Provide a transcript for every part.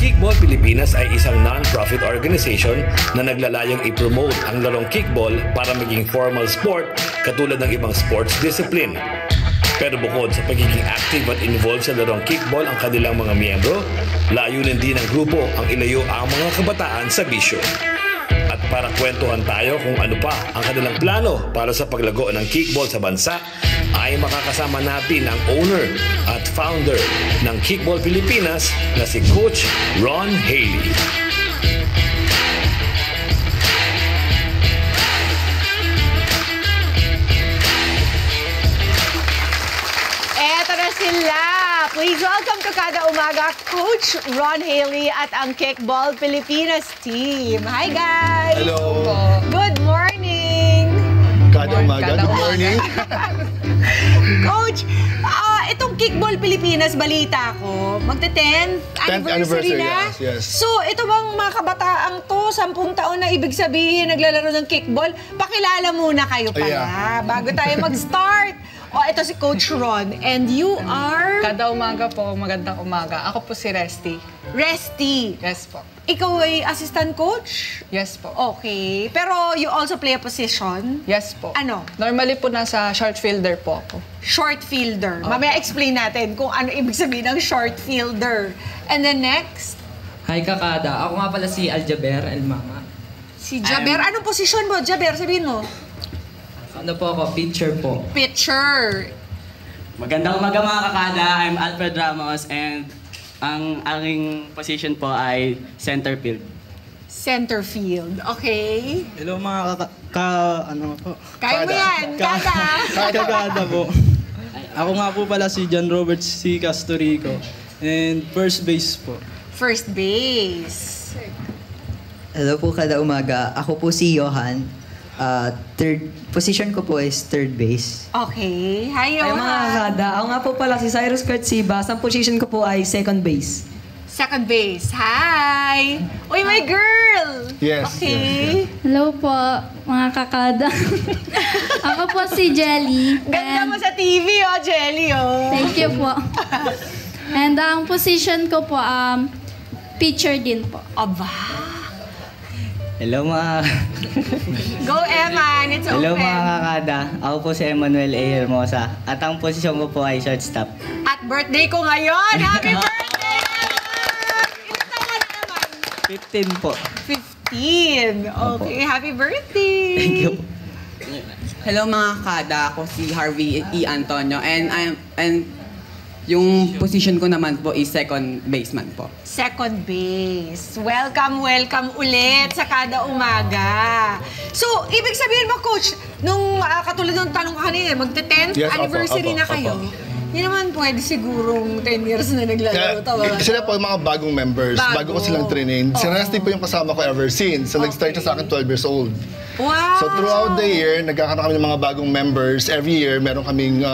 Kickball Pilipinas ay isang non-profit organization na naglalayong i-promote ang larong kickball para maging formal sport katulad ng ibang sports discipline. Pero bukod sa pagiging active at involved sa larong kickball ang kanilang mga miyembro, layunin din ng grupo ang ilayo ang mga kabataan sa bisyo. At para kwentuhan tayo kung ano pa ang kanilang plano para sa paglago ng kickball sa bansa, ay makakasama natin ang owner at founder ng Kickball Pilipinas na si Coach Ron Haley. Eto na sila! Please welcome to Kada Umaga, Coach Ron Haley at ang Kickball Pilipinas team. Hi guys! Hello! Good morning! Kada Umaga, good morning! Coach, itong Kickball Pilipinas, balita ko, magte-10th anniversary na. Yes. So, ito bang mga kabataang to, 10 taon na ibig sabihin, naglalaro ng kickball, pakilala muna kayo pala, bago tayo mag-start. Ito si Coach Ron, and you are? Kada umaga po, magandang umaga. Ako po si Resty. Resty. Yes po. Ikaw ay assistant coach? Yes po. Okay. Pero you also play a position? Yes po. Ano? Normally po nasa short fielder po ako. Short fielder. Mamaya explain natin kung ano ibig sabihin ng short fielder. And then next? Hi Kakada, ako nga pala si Aljaber Elmama. Si Jaber. Anong posisyon mo? Jaber, sabihin mo. Ano po ako? Pitcher po. Pitcher. Magandang umaga mga kakada. I'm Alfred Ramos and ang aking position po ay center field. Center field. Okay. Hello mga ano po? Kaya mo yan. Kada. Kakada po. Ako nga po pala si John Robert C. Castorico and first base po. First base. Hello po kada umaga. Ako po si Johan. Third position ko po is third base. Okay. Hi, Ay Johan. mga kakada, ako nga po pala si Cyrus Kurt Sibas. Ang position ko po ay second base. Second base. Hi! Uy, my girl! Yes. Okay. Hello po, mga kakada. Ako po si Jelly. Ganda mo sa TV, oh, Jelly, oh. Thank you po. And ang position ko po, pitcher din po. Aba. Hello mga... Go, Eman. It's open. Hello mga kakada. Ako po si Emmanuel A. Hermosa at ang posisyon ko po ay shortstop. At birthday ko ngayon. Happy birthday, Eman! Ilan taon ka na, Eman? 15 po. 15. Okay, happy birthday. Thank you. Hello mga kada, ako si Harvey E. Antonio and yung position ko naman po is second baseman po. Second base. Welcome, welcome ulit sa Kada Umaga. So, ibig sabihin mo, Coach, nung katulad ng tanong ko kanina, magte-10th Yes, anniversary na kayo. Hindi naman pwede sigurong 10 years na naglalaro. Sila po yung mga bagong members. Bago ko silang trainin. Si Rusty po yung kasama ko ever since. So, nag-start sa akin 12 years old. Wow! So, throughout the year, nagkakaroon kami ng mga bagong members. Every year, meron kaming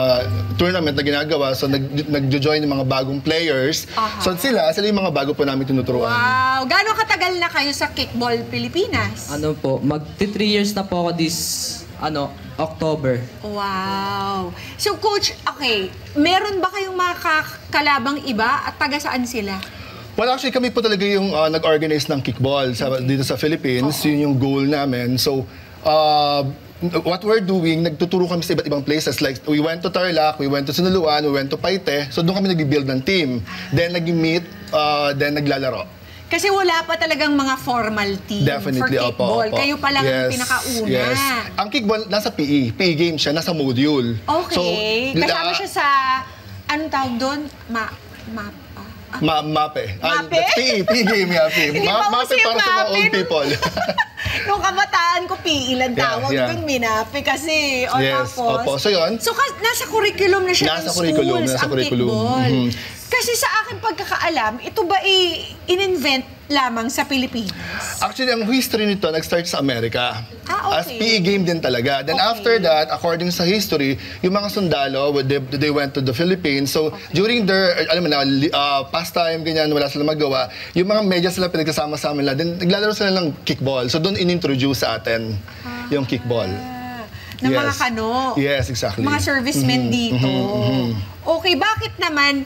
tournament na ginagawa. So, nag-join yung mga bagong players. So, sila yung mga bago po namin tinuturuan. Wow! Gano'ng katagal na kayo sa Kickball Pilipinas? Ano po, magti 3 years na po ako this, October. Wow! So, Coach, okay, meron ba kayong mga kalabang iba at taga saan sila? Well, actually, kami po talaga yung nag-organize ng kickball dito sa Philippines. Yun yung goal namin. So, what we're doing, nagtuturo kami sa iba't ibang places. Like, we went to Tarlac, we went to Sinuluan, we went to Paite. So, doon kami nag-build ng team. Then, nag-meet, then naglalaro. Kasi wala pa talagang mga formal team Definitely, for kickball. opo. Kayo pa lang yung pinakauna. Yes. Ang kickball, nasa PE. PE game siya, nasa module. Okay. So, kasama siya sa, anong tawag doon? MAPE. MAPE? PE game, yeah. Hindi pa MAPE uso yung para sa mga MAPE, old no? people. Nung kabataan ko, PE lang tawag doon, minapi kasi. O Yes, tapos, opo. So, yun. So, nasa curriculum na siya ng schools, Nasa ang curriculum. kickball. Kasi sa akin pagkakaalam, ito ba in-invent lamang sa Pilipinas? Actually, ang history nito nag-start sa Amerika. Okay. As PE game din talaga. Then after that, according sa history, yung mga sundalo, they went to the Philippines. So during their, alam mo na, pastime, ganyan, wala silang magawa, yung mga media sila pinagsasama-sama nila, then naglalaro sila ng kickball. So doon in-introduce sa atin yung kickball. ng mga kano. Yes, exactly. Mga servicemen dito. Okay, bakit naman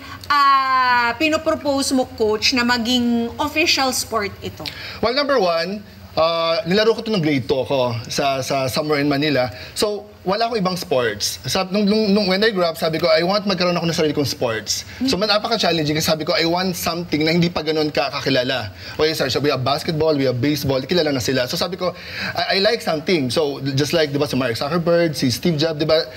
pinopropose mo, Coach, na maging official sport ito? Well, number one, nilaro ko ito ng grade 2 ako sa somewhere in Manila. So, wala akong ibang sports. When I grew up, sabi ko, I want magkaroon ako ng sarili kong sports. So, napaka-challenging kasi sabi ko, I want something na hindi pa ganun kakilala. Okay, sorry, so we have basketball, we have baseball, kilala na sila. So, sabi ko, I like something. So, just like, di ba, si Mark Zuckerberg, si Steve Jobs, di ba,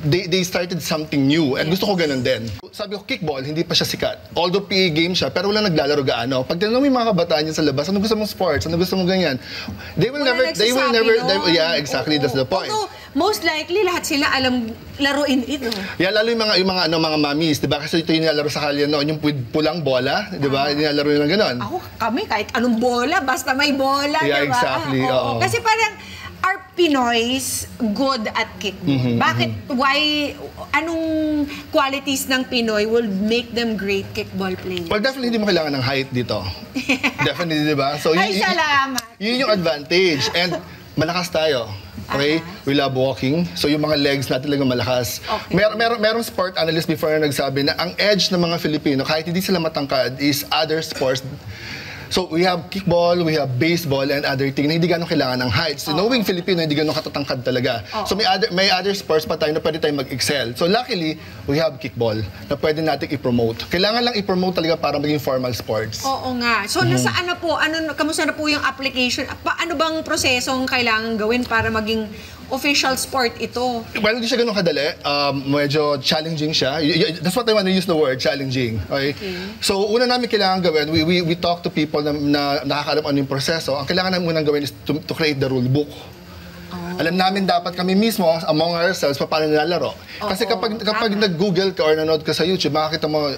they started something new. And gusto ko ganun din. Sabi ko, kickball, hindi pa siya sikat. Although PA game siya, pero wala naglalaro gaano. Pag tinanong mo yung mga kabataan niya sa labas, ano gusto mong sports? Ano gusto mong ganyan? They will never, yeah, exactly, that's the point. Although, most likely, lahat sila alam laruin ito. Yeah, lalo yung mga mommies, 'di ba? Kasi ito yung nilalaro sa kalye noon, yung pulang bola, 'di ba? Nilalaro yun ng gano'n. Kami kahit anong bola, basta may bola, yeah, 'di ba? Exactly. Oo. Kasi parang are Pinoys good at kickball? Bakit? Why? Anong qualities ng Pinoy will make them great kickball players? Well, definitely hindi mo kailangan ng height dito. Definitely, 'di ba? So, salamat. Yun yung advantage. And malakas tayo. Okay? We love walking. So, yung mga legs natin talagang malakas. Okay. Merong sport analyst before na nagsabi na ang edge ng mga Filipino, kahit hindi sila matangkad, is other sports. So, we have kickball, we have baseball, and other things na hindi gano'ng kailangan ng height. So, knowing Filipino, hindi gano'ng katatangkad talaga. So, may other sports pa tayo na pwede tayong mag-excel. So, luckily, we have kickball na pwede natin i-promote. Kailangan lang i-promote talaga para maging formal sports. Oo nga. So, nasaan na po? Kamusta na po yung application? Ano bang prosesong kailangan gawin para maging official sport ito? Well, hindi siya ganun kadali. Medyo challenging siya. That's what I want to use the word, challenging. Okay? So, una namin kailangan gawin, we talk to people na nakakalam ano yung proseso. Ang kailangan namin munang gawin is to create the rule book. Alam namin dapat kami mismo, among ourselves, paano nilalaro. Kasi kapag nag-google ka or nanood ka sa YouTube, makakita mo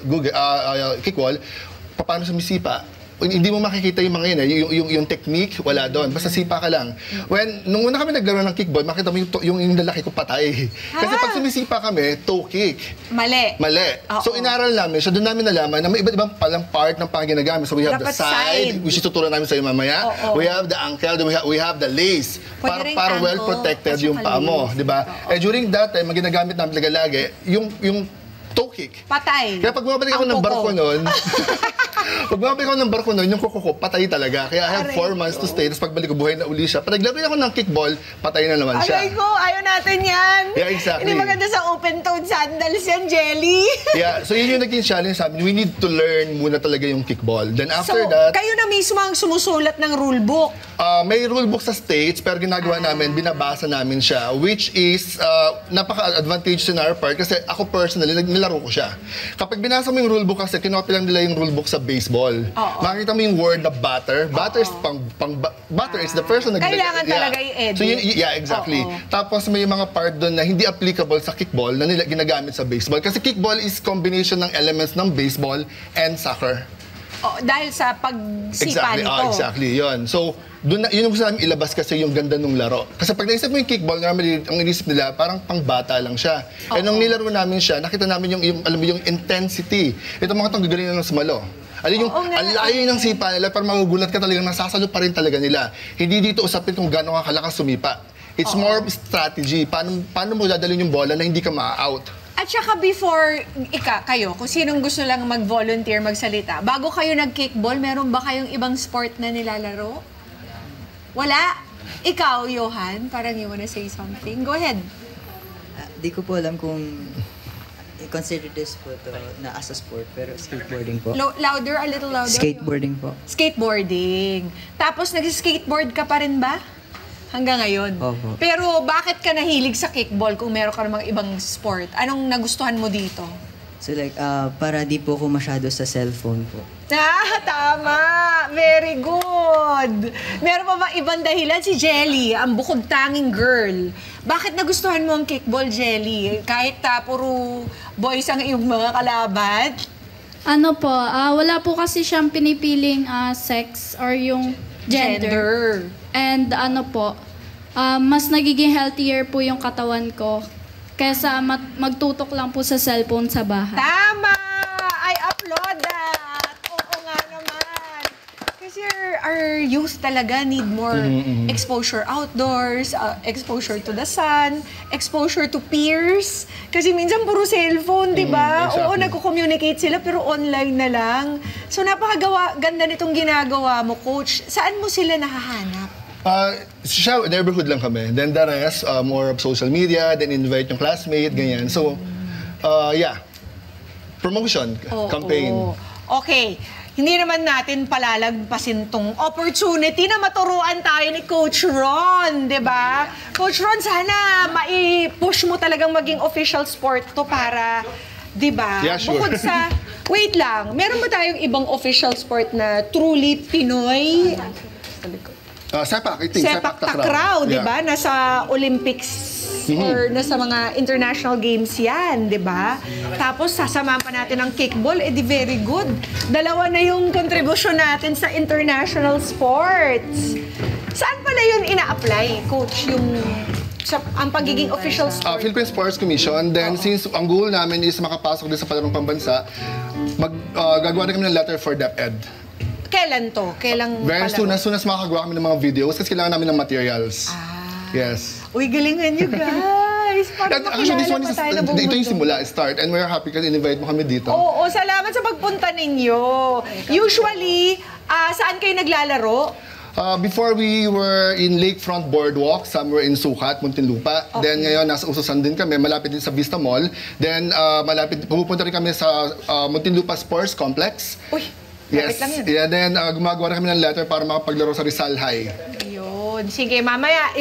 kickball, paano sumisipa. Hindi mo makikita yung mga yun, yung technique, wala doon. Basta sipa ka lang. Nung una kami naglaro ng kickball, makita mo yung lalaki ko patay. Kasi pag sumisipa kami, toe kick. Mali. So inaral namin, so doon namin nalaman na may iba't ibang palang part ng pang ginagamit. So we have the side, which is tuturuan namin sa iyo mamaya. We have the ankle, we have the lace. Para well protected yung paa mo, di ba? During that time, ang ginagamit namin lagi, yung toe kick. Patay. Kaya pag bumabalik ako ng barko noon, yung kuko ko, patay talaga. Kaya I have 4 months to stay. Tapos pagbalik ko, buhay na uli siya. Pag naglaro ako ng kickball, patay na naman siya. Aray ko, ayaw natin yan. Yeah, exactly. Hindi maganda sa open-toed sandals yan, Jelly. Yeah, so yun yung naging challenge sa amin. We need to learn muna talaga yung kickball. Then after that... kayo na mismo ang sumusulat ng rulebook? May rulebook sa States, pero ginagawa namin, binabasa namin siya, which is napaka-advantage in our part kasi ako personally, nilaro ko siya. Kapag binasa mo yung rulebook kasi, kinopy lang nila yung rulebook sa baseball. Makikita mo yung word na batter. Batter is batter is the person na kailangan talaga i-edit. So, yeah, exactly. Tapos may mga part doon na hindi applicable sa kickball na ginagamit sa baseball. Kasi kickball is combination ng elements ng baseball and soccer. Dahil sa pagsipa nito. Exactly, yun. So, yun yung gusto namin ilabas kasi yung ganda ng laro. Kasi pag naisip mo yung kickball, normally, ang inisip nila, parang pangbata lang siya. Eh, nung nilaro namin siya, nakita namin yung intensity. Ito mga itong gagaling na ng sumalo. Alayo ng sipa nila, para magugulat ka talagang nasasalo pa rin talaga nila. Hindi dito usapin kung gano'ng kakalakas sumipa. It's more strategy. Paano mo dadalhin yung bola na hindi ka ma-out? At saka before kayo, kung sinong gusto lang mag-volunteer, magsalita, bago kayo nag-kickball, meron ba kayong ibang sport na nilalaro? Wala? Ikaw, Johan, parang you wanna say something? Go ahead. Di ko po alam kung i-consider this po to na as a sport, pero skateboarding po. Louder, a little louder. Skateboarding po. Skateboarding. Tapos nag-skateboard ka pa rin ba? Hanggang ngayon. Opo. Pero bakit ka nahilig sa kickball kung meron ka namang ibang sport? Anong nagustuhan mo dito? So like, para di po ako masyado sa cellphone po. Tama! Very good! Meron pa ba ibang dahilan? Si Jelly, ang bukod-tanging girl. Bakit nagustuhan mo ang kickball, Jelly? Kahit puro boys ang iyong mga kalaban? Ano po, wala po kasi siyang pinipiling sex or yung gender. And ano po, mas nagiging healthier po yung katawan ko kaysa magtutok lang po sa cellphone sa bahay. Tama! I applaud that! Oo nga naman. Kasi our youth talaga need more exposure outdoors, exposure to the sun, exposure to peers. Kasi minsan puro cellphone, di ba? Exactly. Oo, nagko-communicate sila pero online na lang. So ganda nitong ginagawa mo, Coach. Saan mo sila nahahanap? Siya, neighborhood lang kami. Then the rest, more of social media, then invite yung classmate, ganyan. So, yeah. Promotion, campaign. Okay. Hindi naman natin palalagpasin tong opportunity na maturuan tayo ni Coach Ron, di ba? Coach Ron, sana mai-push mo talagang maging official sport to para, di ba? Yeah, sure. Bukod sa, wait lang, meron ba tayong ibang official sport na truly Pinoy? Sepak, I think. Sepak takraw, di ba? Yeah. Nasa Olympics or nasa mga international games yan, di ba? Tapos sasamahan pa natin ang kickball, di very good. Dalawa na yung contribution natin sa international sports. Saan pala yun ina-apply, Coach, ang pagiging official sport? Philippine Sports Commission. Then, since ang goal namin is makapasok din sa palarong pambansa, gagawa rin kami ng letter for DepEd. Kailan to? Very soon as makakagawa kami ng mga videos kasi kailangan namin ng materials. Yes. Uy, galingan nyo, guys. Para Actually, this one is, tayo na ito yung simula, start. And we're happy kasi invite mo kami dito. Oo, salamat sa pagpunta ninyo. Usually, saan kayo naglalaro? Before we were in Lakefront Boardwalk, somewhere in Sukat, Muntinlupa. Okay. Then ngayon, nasa Ususan din kami, malapit din sa Vista Mall. Then pupunta rin kami sa Muntinlupa Sports Complex. Uy, yes. Lang yun. Yeah, then gumagawa rin kami ng letter para makapaglaro sa Rizal High. Ayun. Sige, mamaya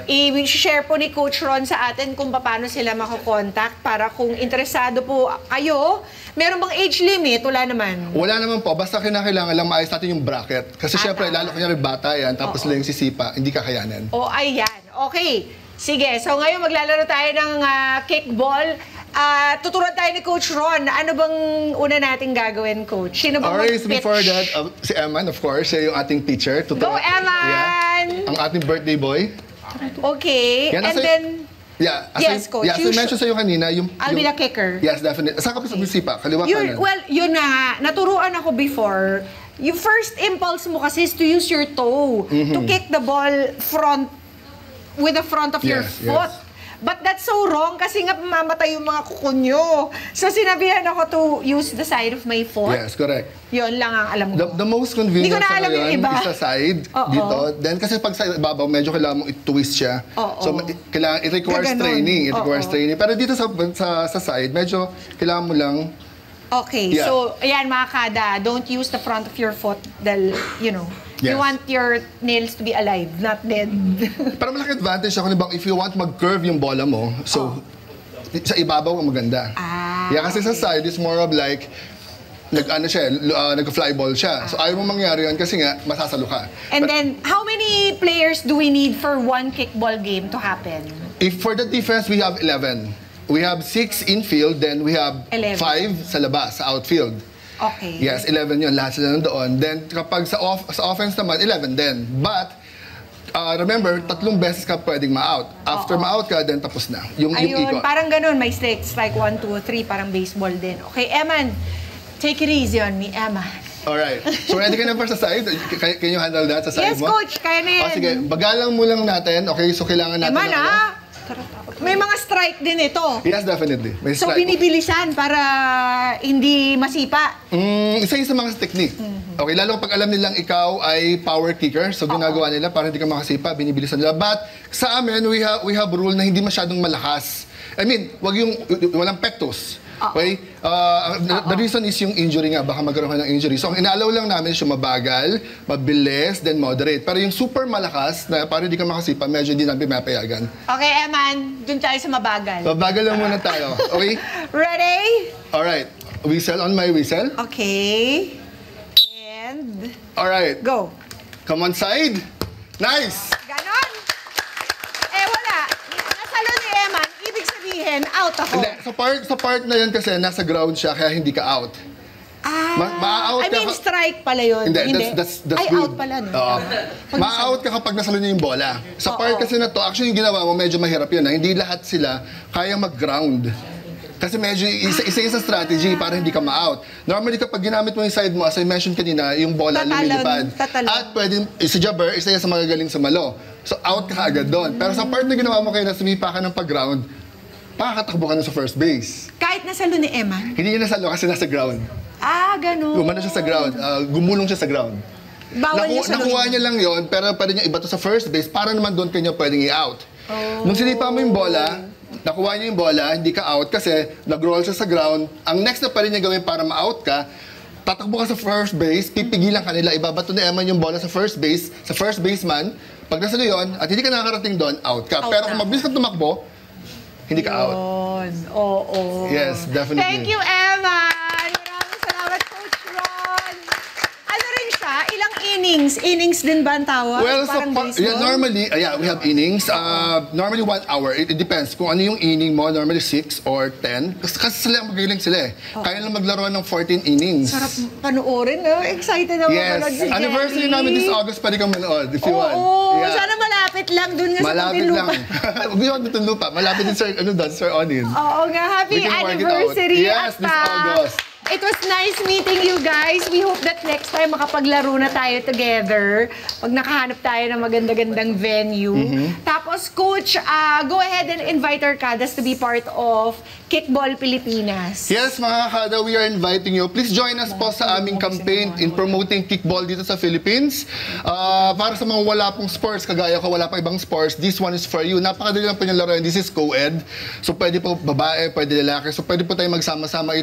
i-share po ni Coach Ron sa atin kung paano sila makakontakt para kung interesado po kayo. Meron bang age limit? Wala naman. Wala naman po. Basta kinakailangan lang maayos natin yung bracket. Kasi syempre, lalo kanyari bata yan, tapos lang yung sisipa, hindi kakayanin. Ayan. Okay. Sige. So ngayon maglalaro tayo ng kickball. Tuturuan tayo ni Coach Ron. Ano bang una nating gagawin, Coach? Sino bang Alright, mag-pitch? before that, si Eman, of course, siya yung ating teacher. Go, Eman! Yeah. Ang ating birthday boy. Okay. Yan, And then... Yeah. Yes, Coach. Yeah, so mention sa'yo kanina, I'll be the kicker. Yes, definitely. Saan ka pa sa sipa? Kaliwa kanan? Well, yun na nga. Naturuan ako before. Yung first impulse mo kasi is to use your toe to kick the ball with the front of your foot. But that's so wrong kasi nga mamamatay yung mga kuko nyo. So sinabihan ako to use the side of my foot. Yes, correct. Yun lang ang alam ko. The most convenient sa ngayon iba. is sa side, dito. Then kasi pag sa ibabaw, medyo kailangan mong i-twist siya. So it requires training. It requires training. Pero dito sa side, medyo kailangan mo lang. Okay, so ayan mga kada, don't use the front of your foot dahil, you want your nails to be alive, not dead. Pero malaki advantage ako, if you want mag-curve yung bola mo, so sa ibabaw ang maganda. Kasi sa side, it's more of like, nag-fly ball siya. So ayaw mo mangyari yun kasi nga, masasalo ka. And then, how many players do we need for one kickball game to happen? If for the defense, we have 11. We have 6 infield, then we have 5 sa labas, sa outfield. Okay. Yes, 11 yun. Lahat sila nandoon. Then kapag sa offense naman, 11 din. But, remember, 3 beses ka pwedeng ma-out. After ma-out ka, then tapos na. Yung ikot. Parang ganun. May strike 1, 2, 3. Parang baseball din. Okay, Eman, take it easy on me, Eman. Alright. So ready ka na para sa side? Can you handle that sa side mo? Yes, Coach. Kaya na yan. Sige, bagalang mo lang natin. Okay, so kailangan natin. Eman, may mga strike din ito. Yes, definitely. May so, strike. binibilisan para hindi masipa? Isa yun sa mga technique. Okay, lalo kapag alam nilang ikaw ay power kicker, so ginagawa nila para hindi ka makasipa, binibilisan nila. But sa amin, we have rule na hindi masyadong malakas. I mean, walang pectus. Okay? The reason is yung injury nga, baka magkaroon ka ng injury. So, ang inaalaw lang namin is yung mabagal, mabilis, then moderate. Pero yung super malakas, na para hindi ka makasipa, medyo hindi namin mapayagan. Okay, Eman, dun tayo sa mabagal. Mabagal lang muna tayo. Okay? Ready? Alright. Whistle on my whistle. Okay. And... Alright. Go. Come on side. Nice! Ganon. Wala. Nasalo ni Eman, ibig sabihin, out ako. Hindi, sa part na yun kasi nasa ground siya, kaya hindi ka out. I mean, strike pala yun. Hindi. That's ay, good. out pala, no? Ma-out ka kapag nasalo niya yung bola. Sa part kasi na to, actually yung ginawa mo, medyo mahirap yun. Hindi lahat sila kaya mag-ground. Kasi medyo isa strategy para hindi ka ma-out. Normally, kapag ginamit mo yung side mo, as I mentioned kanina, yung bola lumilipad. At pwede, si jabber, isa yan sa mga galing sumalo. So, out ka agad doon. Pero sa part na ginawa mo kayo na sumipa ka ng pag-ground, makakatakbo ka na sa first base. Kahit nasalo ni Emma? Hindi niya nasalo kasi nasa ground. Ah, ganun. Gumano siya sa ground. Gumulong siya sa ground. Bawal niya sa nakuha niya lang yon, pero pwede niya iba to sa first base para naman doon kanya pwedeng i-out. Nung sinipa mo yung bola, nakuha niya yung bola, hindi ka out kasi nag-roll siya sa ground. Ang next na pwede niya gawin para ma-out ka, tatakbo ka sa first base, pipigilan ka nila, ibabato ni Eman yung bola sa first base, sa first baseman. Pag nasalo yun, at hindi ka nakakarating doon, out ka. Pero kung mabilis ka tumakbo, hindi ka out. Oo. Yes, definitely. Thank you, Emma! Maraming salamat, Coach Ron! Ano rin siya? Ilang innings? Innings din ba ang tawag? Well, parang baseball? normally, we have innings. Normally 1 hour. It depends kung ano yung inning mo. Normally 6 or 10. Kasi sila magaling sila eh. Kaya lang maglaro ng 14 innings. Sarap panoorin, no? Excited ako manood si Jenny. Anniversary namin this August, pwede kang manood if you want. Oo, sana malapit lang dun nga sa Muntinlupa. Huwag yung Muntinlupa. Malapit din Sir Onin. Oo nga, happy anniversary. Yes, this August. It was nice meeting you guys. We hope that next time makapaglaro na tayo together. Pag nakahanap tayo ng maganda-gandang venue. Tapos, Coach, go ahead and invite our kadas to be part of Kickball Pilipinas. Yes, mga kada, we are inviting you. Please join us po sa aming campaign in promoting kickball dito sa Philippines. Para sa mga wala pong sports, kagaya ko, wala pang ibang sports, this one is for you. Napakadali lang po yung laruan. This is co-ed. So, pwede po babae, pwede lalaki. So, pwede po tayo magsama-sama.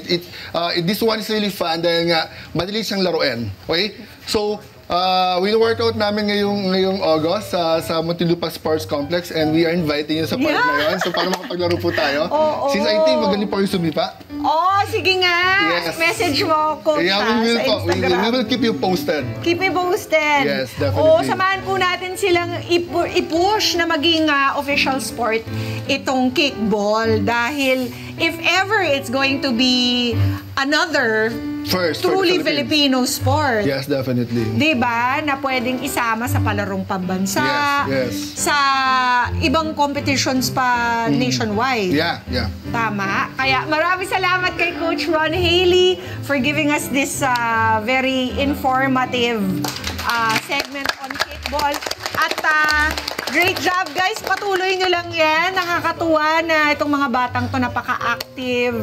This one is really fun dahil nga madali siyang laruin. Okay? So, wino-workout namin ngayong August sa Muntinlupa Sports Complex and we are inviting you sa part na yun. So, para makapaglaro po tayo. Since I think magaling po yung sumipa. Sige nga. Yes. Message mo, Coach, sa Instagram. We will keep you posted. Keep me posted. Yes, definitely. Samahan po natin silang i-push na maging official sport itong kickball dahil if ever it's going to be another truly Filipino sport. Yes, definitely. Diba? Na pwedeng isama sa palarong pambansa. Yes. Sa ibang competitions pa nationwide. Yeah. Tama. Kaya maraming salamat kay Coach Ron Haley for giving us this very informative segment on kickball. At great job, guys. Patuloy nyo lang yan. Nakakatuwa na itong mga batang to napaka-active.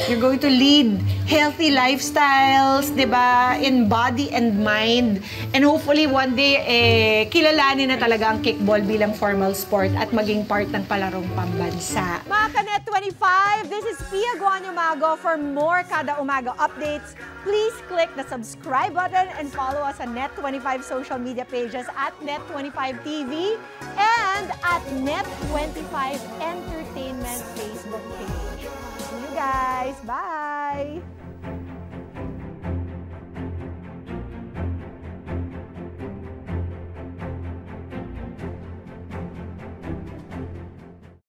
You're going to lead healthy lifestyles, di ba? In body and mind. And hopefully one day, kilalanin na talaga ang kickball bilang formal sport at maging part ng palarong pambansa. Mga Kanet 25, this is Pia Guanyo Mago. For more Kada Umaga updates, please click the subscribe button and follow us on Net25 social media pages at Net25TV and at Net25 Entertainment Facebook page. See you guys. Bye!